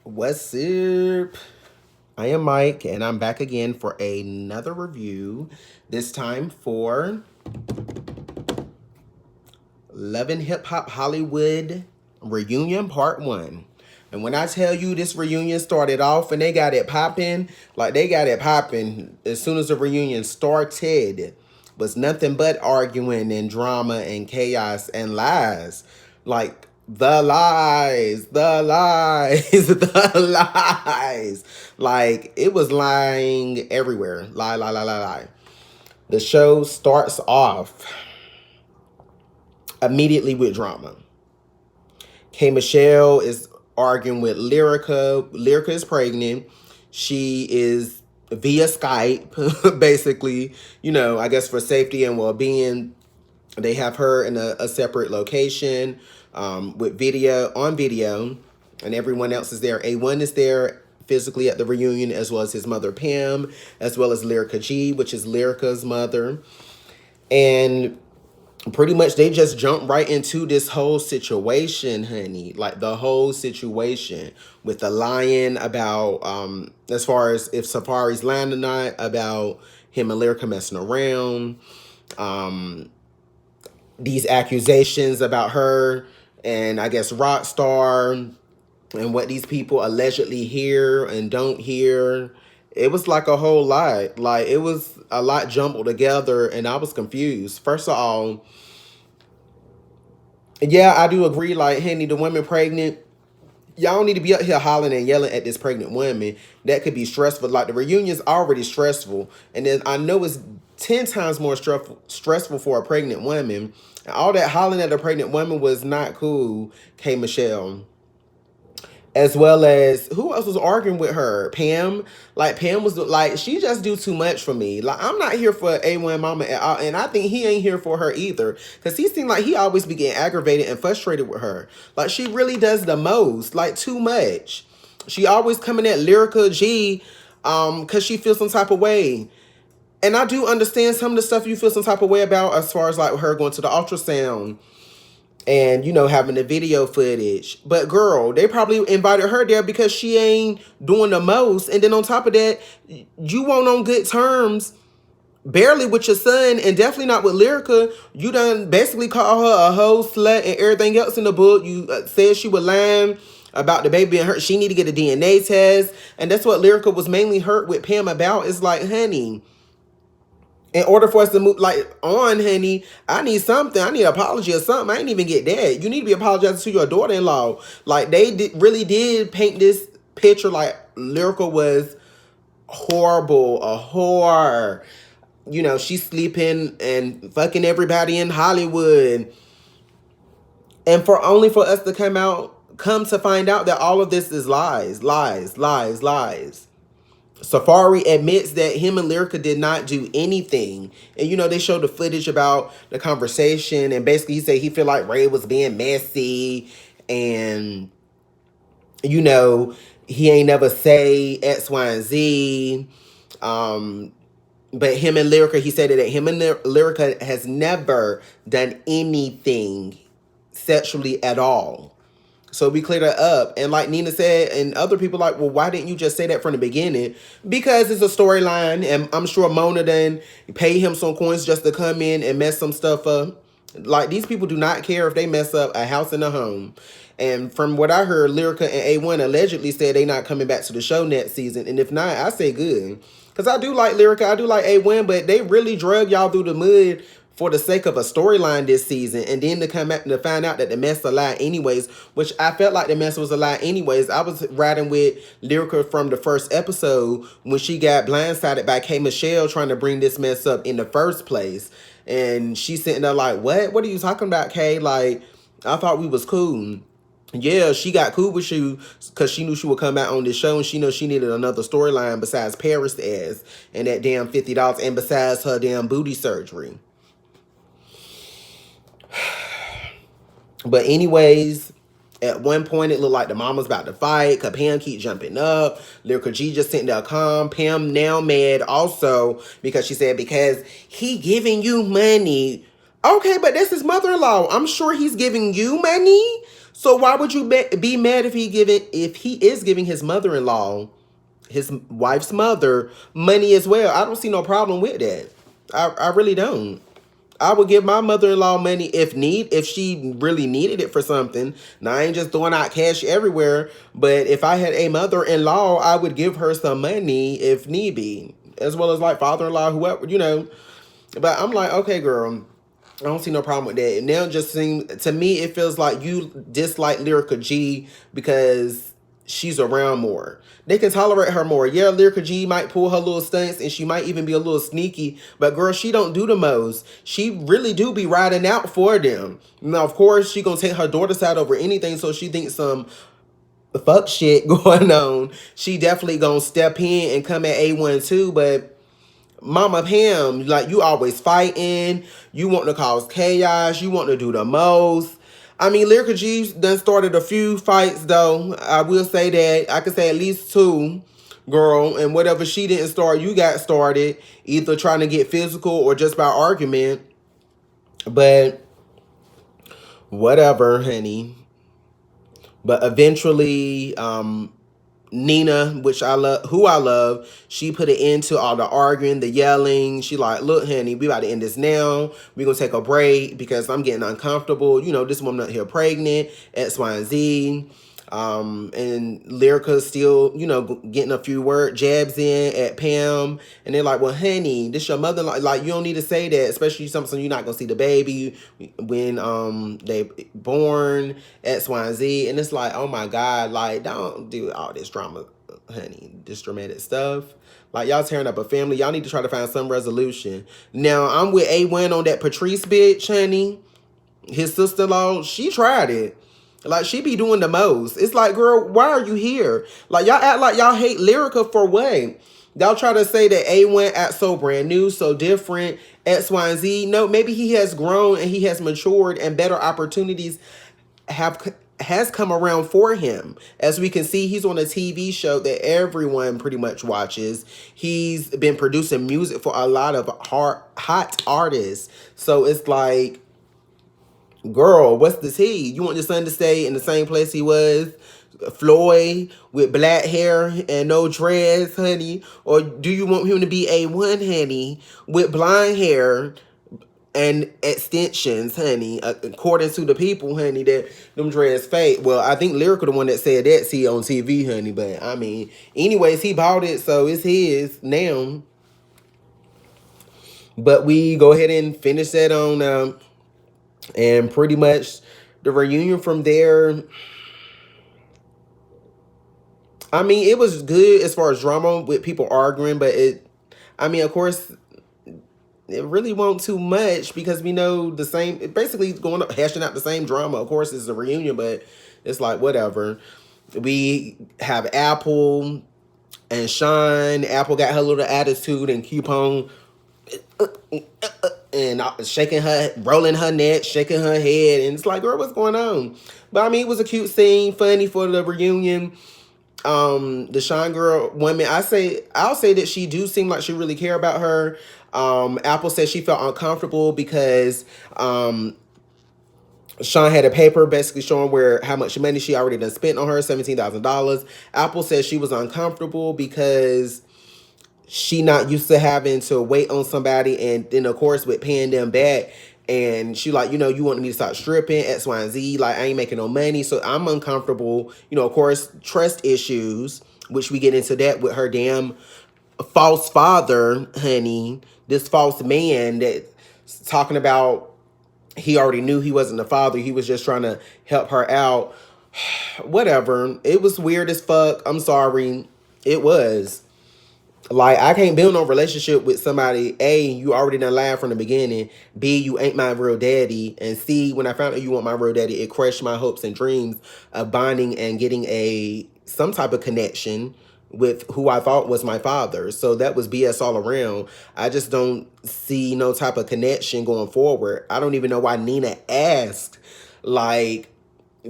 What's up? I am Mike, and I'm back again for another review. This time for Love&HipHopHollywood Reunion Part 1. And when I tell you this reunion started off and they got it popping, like they got it popping as soon as the reunion started, was nothing but arguing and drama and chaos and lies. Like the lies, the lies, the lies. Like it was lying everywhere. Lie, lie, lie, lie, lie. The show starts off immediately with drama. K. Michelle is arguing with Lyrica. Lyrica is pregnant. She is via Skype, basically, I guess for safety and well-being. They have her in a separate location with video, and everyone else is there. A1 is there physically at the reunion, as well as his mother, Pam, as well as Lyrica G, which is Lyrica's mother. And pretty much they just jump right into this whole situation, honey. Like the whole situation with the lying about as far as if Safari's lying or not, about him and Lyrica messing around, these accusations about her and I guess Rockstar, and what these people allegedly hear and don't hear. It was like a whole lot. Like it was a lot jumbled together, and I was confused. First of all, yeah, I do agree. Like, Henny, the women pregnant, y'all don't need to be up here hollering and yelling at this pregnant woman. That could be stressful. Like, the reunion's already stressful. And then I know it's 10 times more stressful for a pregnant woman. And all that hollering at a pregnant woman was not cool, K. Michelle. As well as, who else was arguing with her? Pam. Like, Pam was like, she just do too much for me. Like, I'm not here for A1 Mama at all, and I think he ain't here for her either, because he seemed like he always be getting aggravated and frustrated with her. Like, she really does the most, like, too much. She always coming at Lyrica G because she feels some type of way. And I do understand some of the stuff you feel some type of way about, as far as like her going to the ultrasound and having the video footage. But girl, they probably invited her there because she ain't doing the most. And then on top of that, you weren't on good terms barely with your son, and definitely not with Lyrica. You done basically call her a hoe, slut, and everything else in the book. You said she was lying about the baby being hurt. She need to get a DNA test, and that's what Lyrica was mainly hurt with Pam about. It's like, honey, in order for us to move like on, honey, I need something. I need an apology or something. I ain't even get that. You need to be apologizing to your daughter-in-law. Like, they really did paint this picture like Lyrica was horrible, a whore. She's sleeping and fucking everybody in Hollywood. And for us to come to find out that all of this is lies, lies, lies, lies. Safari admits that him and Lyrica did not do anything. And, they showed the footage about the conversation. And basically he said he feel like Ray was being messy. And, he ain't never say X, Y, and Z. But him and Lyrica, he said that him and Lyrica has never done anything sexually at all. So we cleared that up. And like Nina said, and other people like, well, why didn't you just say that from the beginning? Because it's a storyline, and I'm sure Mona done pay him some coins just to come in and mess some stuff up. Like, these people do not care if they mess up a house and a home. And from what I heard, Lyrica and A1 allegedly said they not coming back to the show next season. And if not, I say good. Because I do like Lyrica, I do like A1, but they really drug y'all through the mud for the sake of a storyline this season, and then to come back to find out that the mess a lie anyways, which I felt like the mess was a lie anyways. I was riding with Lyrica from the first episode when she got blindsided by K. Michelle trying to bring this mess up in the first place. And she's sitting there like, what are you talking about, Kay? Like, I thought we was cool. Yeah, she got cool with you because she knew she would come out on this show, and she know she needed another storyline besides Paris ass and that damn $50, and besides her damn booty surgery. But anyways, at one point it looked like the mama's about to fight, cause Pam keep jumping up. Lyrica G just sitting there calm. Pam now mad also because she said, because he giving you money. Okay, but that's his mother-in-law. I'm sure he's giving you money. So why would you be mad if he is giving his mother-in-law, his wife's mother, money as well? I don't see no problem with that. I really don't. I would give my mother-in-law money if she really needed it for something. Now I ain't just throwing out cash everywhere, but if I had a mother-in-law, I would give her some money if need be, as well as like father-in-law, whoever, you know. But I'm like, okay, girl, I don't see no problem with that. Now it just seems to me it feels like you dislike Lyrica G because she's around more. They can tolerate her more. Yeah, Lyrica G might pull her little stunts and she might even be a little sneaky, but girl, she don't do the most. She really do be riding out for them. Now, of course, she gonna take her daughter's side over anything, so she thinks some fuck shit going on. She definitely gonna step in and come at A1 too, but Mama Pam, like you always fighting, you want to cause chaos, you want to do the most. I mean, Lyrica G done started a few fights though. I will say that. I could say at least two, girl, and whatever she didn't start, you got started, either trying to get physical or just by argument. But whatever, honey. But eventually, Nina, which I love, who I love, she put an end to all the arguing, the yelling. She like, look, honey, we about to end this now. We gonna take a break because I'm getting uncomfortable. You know, this woman out here pregnant, X, Y, and Z. And Lyrica still, you know, getting a few word jabs in at Pam, and they're like, "Well, honey, this your mother. Like, you don't need to say that, especially something you're not gonna see the baby when they born X, Y, and Z." And it's like, oh my God, like, don't do all this drama, honey, this dramatic stuff. Like, y'all tearing up a family. Y'all need to try to find some resolution. Now, I'm with A1 on that Patrice bitch, honey. His sister-in-law, she tried it. Like, she be doing the most. It's like, girl, why are you here? Like, y'all act like y'all hate Lyrica for what? Y'all try to say that A1 acts so brand new, so different, X, Y, and Z. No, maybe he has grown and he has matured and better opportunities has come around for him. As we can see, he's on a TV show that everyone pretty much watches. He's been producing music for a lot of hot artists. So it's like, girl, what's the tea? You want your son to stay in the same place he was, Floyd, with black hair and no dreads, honey? Or do you want him to be A1, honey, with blonde hair and extensions, honey, according to the people, honey, that them dreads fake? Well, I think Lyrical the one that said that, see, on TV, honey, but I mean, anyways, he bought it, so it's his now. But we go ahead and finish that on, and pretty much the reunion from there, I mean, it was good as far as drama with people arguing, but I mean, of course, it really won't too much because we know the same, basically going up, hashing out the same drama. Of course, it's a reunion, but it's like, whatever. We have Apple and Sean. Apple got her little attitude and keep on and shaking her, rolling her neck, shaking her head, and it's like, girl, what's going on? But I mean, it was a cute scene, funny for the reunion. The Sean girl woman, I'll say that she do seem like she really care about her. Apple said she felt uncomfortable because Sean had a paper basically showing how much money she already done spent on her, $17,000. Apple said she was uncomfortable because she not used to having to wait on somebody, and then of course with paying them back. And she like, you wanted me to start stripping, X, Y, and Z. Like, I ain't making no money, so I'm uncomfortable. Of course, trust issues, which we get into that with her damn false father, honey. This false man that's talking about he already knew he wasn't the father. He was just trying to help her out. Whatever. It was weird as fuck. I'm sorry. It was. Like, I can't build no relationship with somebody. A, you already done lied from the beginning. B, you ain't my real daddy. And C, when I found out you want my real daddy, it crushed my hopes and dreams of bonding and getting some type of connection with who I thought was my father. So that was BS all around. I just don't see no type of connection going forward. I don't even know why Nina asked, like,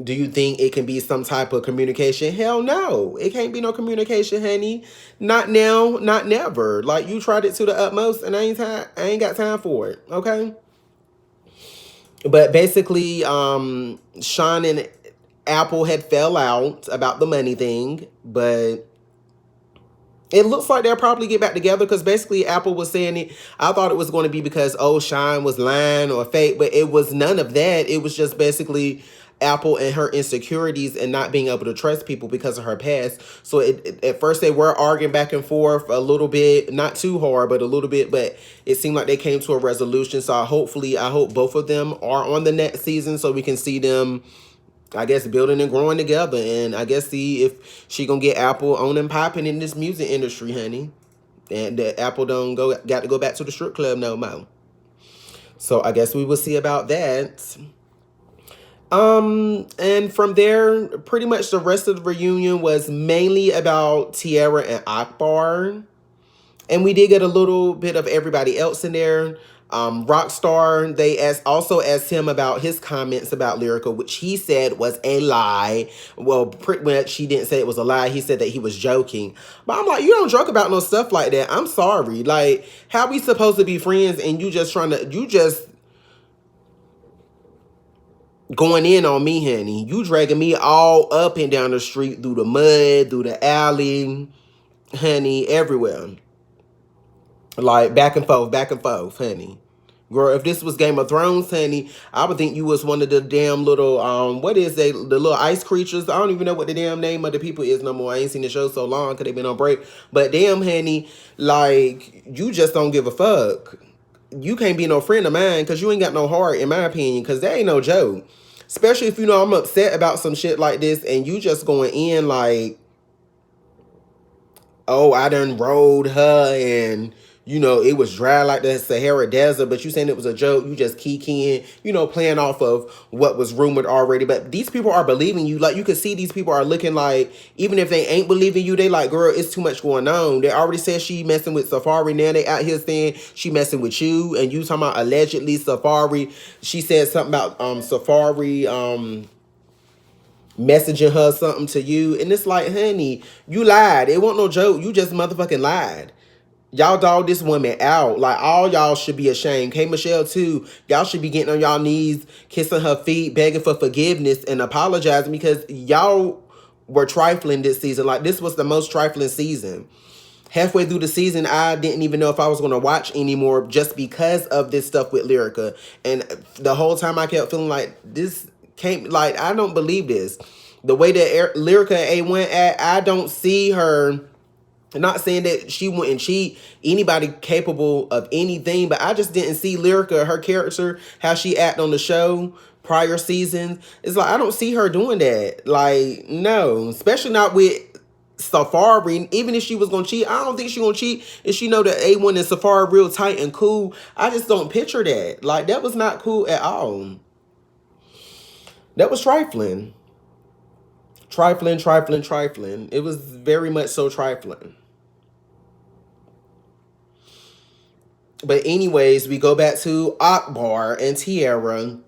do you think it can be some type of communication? Hell no. It can't be no communication, honey. Not now, not never. Like, you tried it to the utmost and I ain't got time for it. Okay? But basically, Sean and Apple had fell out about the money thing, but it looks like they'll probably get back together because basically Apple was saying it. I thought it was going to be because, oh, Shine was lying or fake, but it was none of that. It was just basically Apple and her insecurities and not being able to trust people because of her past. So at first they were arguing back and forth a little bit, not too hard, but a little bit. But it seemed like they came to a resolution. So I hope both of them are on the next season so we can see them, I guess, building and growing together, and I guess see if she gonna get Apple on and popping in this music industry, honey, and that Apple got to go back to the strip club no more. So I guess we will see about that. And from there, pretty much the rest of the reunion was mainly about Tierra and Akbar. And we did get a little bit of everybody else in there. Rockstar, they also asked him about his comments about Lyrica, which he said was a lie. Well, pretty much he didn't say it was a lie. He said that he was joking. But I'm like, you don't joke about no stuff like that. I'm sorry. Like, how we supposed to be friends and you just going in on me, honey. You dragging me all up and down the street, through the mud, through the alley, honey, everywhere. Like, back and forth, honey. Girl, if this was Game of Thrones, honey, I would think you was one of the damn little, what is they, the little ice creatures? I don't even know what the damn name of the people is no more. I ain't seen the show so long because they been on break. But damn, honey, like, you just don't give a fuck. You can't be no friend of mine because you ain't got no heart, in my opinion, because that ain't no joke. Especially if you know I'm upset about some shit like this and you just going in like, oh, I done rode her and, it was dry like the Sahara Desert, but you saying it was a joke. You just kikiing, playing off of what was rumored already. But these people are believing you. Like, you can see these people are looking like, even if they ain't believing you, they like, girl, it's too much going on. They already said she messing with Safari. Now they out here saying she messing with you. And you talking about allegedly Safari. She said something about Safari messaging her something to you. And it's like, honey, you lied. It wasn't no joke. You just motherfucking lied. Y'all dog this woman out. Like, all y'all should be ashamed. K. Michelle, too. Y'all should be getting on y'all knees, kissing her feet, begging for forgiveness, and apologizing because y'all were trifling this season. Like, this was the most trifling season. Halfway through the season, I didn't even know if I was going to watch anymore just because of this stuff with Lyrica. And the whole time I kept feeling like this can't, like, I don't believe this. The way that Lyrica and A1 act, I don't see her. I'm not saying that she wouldn't cheat anybody capable of anything, but I just didn't see Lyrica, her character, how she act on the show prior seasons. It's like, I don't see her doing that. Like, no, especially not with Safari. Even if she was going to cheat, I don't think she going to cheat if she know that A1 and Safari real tight and cool. I just don't picture that. Like, that was not cool at all. That was trifling. Trifling. It was very much so trifling. But anyways, we go back to Akbar and Tierra.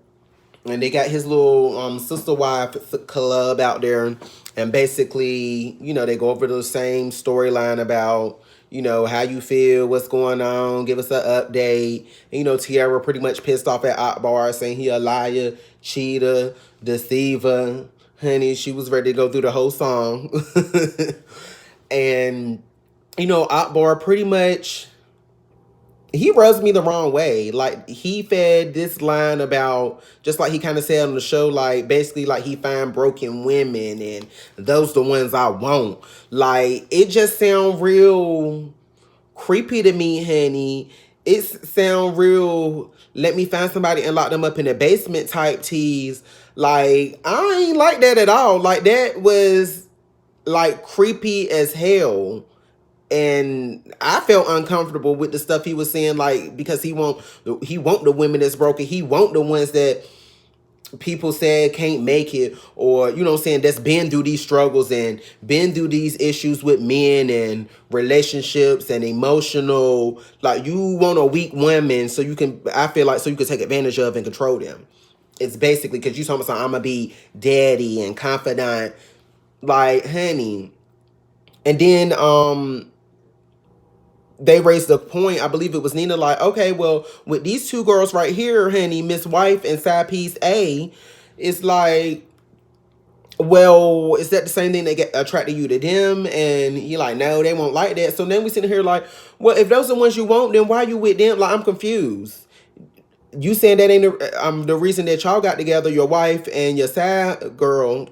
And they got his little sister wife club out there. And basically, they go over the same storyline about, how you feel, what's going on, give us an update. And, Tierra pretty much pissed off at Akbar, saying he a liar, cheater, deceiver. Honey, she was ready to go through the whole song. And, Akbar pretty much, he rubs me the wrong way. Like, he fed this line about, just like he kind of said on the show, like, basically, like, he find broken women and those the ones I want. Like, it just sound real creepy to me, honey. It sound real, let me find somebody and lock them up in the basement type tease. Like, I ain't like that at all. Like, that was, like, creepy as hell. And I felt uncomfortable with the stuff he was saying, like, because he want the women that's broken. He want the ones that people said can't make it, or, that's been through these struggles and been through these issues with men and relationships and emotional. Like, you want a weak woman so you can take advantage of and control them. It's basically because you talking about I'm going to be daddy and confidant. Like, honey. And then, they raised the point, I believe it was Nina, like, okay, well, with these two girls right here, honey, Miss Wife and Side Piece A, it's like, well, is that the same thing that get attracted you to them? And he like, no, they won't like that. So then we sitting here like, well, if those are the ones you want, then why you with them? Like, I'm confused. You saying that ain't the reason that y'all got together, your wife and your side girl,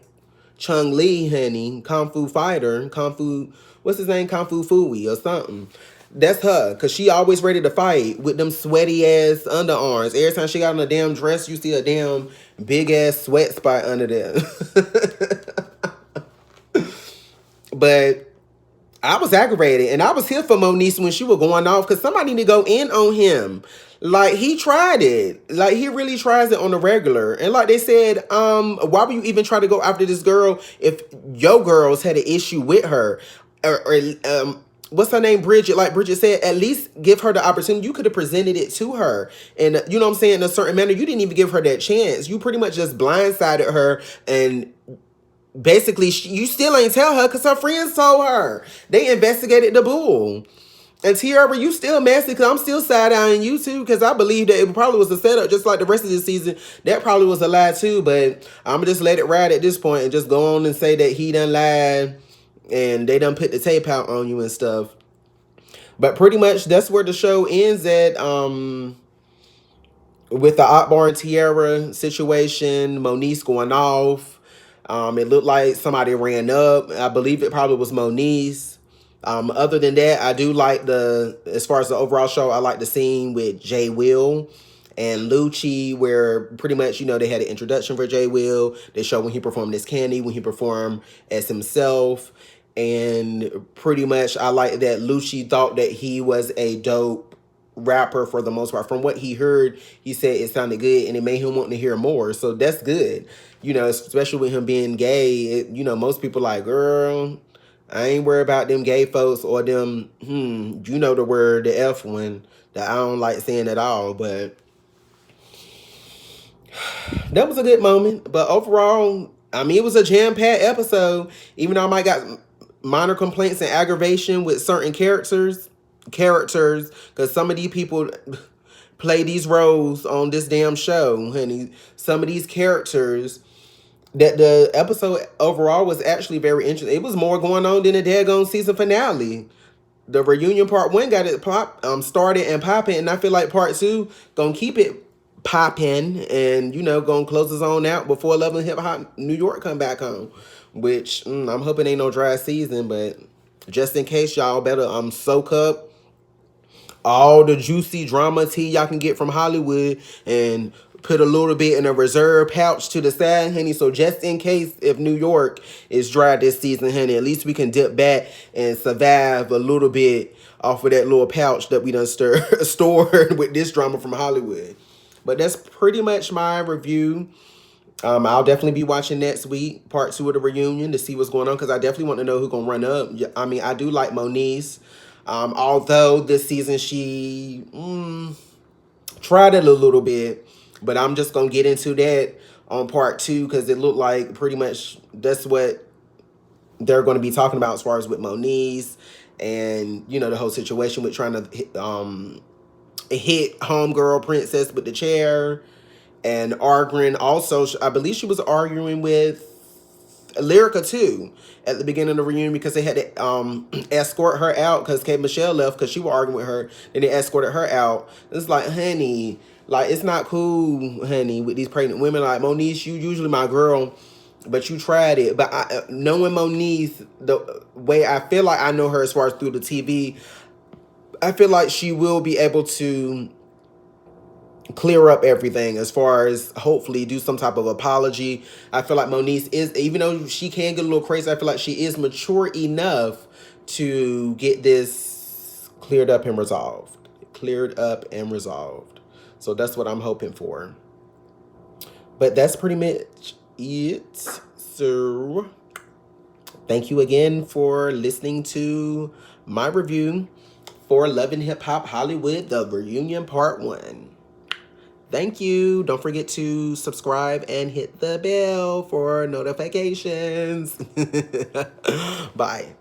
Chung Lee, honey, Kung Fu fighter, Kung Fu, what's his name? Kung Fu Fui or something. That's her, cause she always ready to fight with them sweaty ass underarms. Every time she got on a damn dress, you see a damn big ass sweat spot under there. But I was aggravated, and I was here for Moniece when she was going off, because somebody need to go in on him. Like, he tried it. Like, he really tries it on the regular. And like they said, why would you even try to go after this girl if your girls had an issue with her? Or what's her name? Bridget. Like Bridget said, at least give her the opportunity. You could have presented it to her. And you know what I'm saying? In a certain manner, you didn't even give her that chance. You pretty much just blindsided her, and basically you still ain't tell her because her friends told her. They investigated the bull. And Tiara, you still messy, because I'm still side-eyeing you too, because I believe that it probably was a setup, just like the rest of this season. That probably was a lie too, but I'm going to just let it ride at this point and just go on and say that he done lied and they done put the tape out on you and stuff. But pretty much that's where the show ends at, with the Akbar and Tiara situation, Moniece going off. It looked like somebody ran up. I believe it probably was Moniece. Other than that, I do like as far as the overall show, I like the scene with Jay Will and Lucci, where pretty much, they had an introduction for Jay Will. They showed when he performed as Candy, when he performed as himself. And pretty much, I like that Lucci thought that he was a dope rapper for the most part. From what he heard, he said it sounded good and it made him want to hear more. So that's good. Especially with him being gay, most people like, girl, I ain't worried about them gay folks or them, the word, the F one, that I don't like saying at all. But that was a good moment. But overall, it was a jam-packed episode. Even though I might got minor complaints and aggravation with certain characters, because some of these people play these roles on this damn show, honey. Some of these characters, that the episode overall was actually very interesting. It was more going on than the daggone season finale. The reunion part 1 got it started and popping, and I feel like part 2 gonna keep it popping, and gonna close us on out before Love and Hip Hop New York come back home. Which I'm hoping ain't no dry season, but just in case, y'all better soak up all the juicy drama tea y'all can get from Hollywood and put a little bit in a reserve pouch to the side, honey. So just in case if New York is dry this season, honey, at least we can dip back and survive a little bit off of that little pouch that we done stored with this drama from Hollywood. But that's pretty much my review. I'll definitely be watching next week, part 2 of the reunion, to see what's going on, because I definitely want to know who's going to run up. I do like Moniece. Although this season she tried it a little bit, but I'm just going to get into that on part 2, because it looked like pretty much that's what they're going to be talking about as far as with Moniece and, the whole situation with trying to hit homegirl Princess with the chair, and arguing also, I believe she was arguing with Lyrica too at the beginning of the reunion, because they had to escort her out because K. Michelle left because she was arguing with her. Then they escorted her out. It's like, honey, like, it's not cool, honey, with these pregnant women. Like, Moniece, you usually my girl, but you tried it. But knowing Moniece, the way I feel like I know her as far as through the TV, I feel like she will be able to clear up everything, as far as hopefully do some type of apology. I feel like Moniece is, even though she can get a little crazy, I feel like she is mature enough to get this cleared up and resolved. So that's what I'm hoping for. But that's pretty much it. So thank you again for listening to my review for Love and Hip Hop Hollywood, the reunion part 1. Thank you. Don't forget to subscribe and hit the bell for notifications. Bye.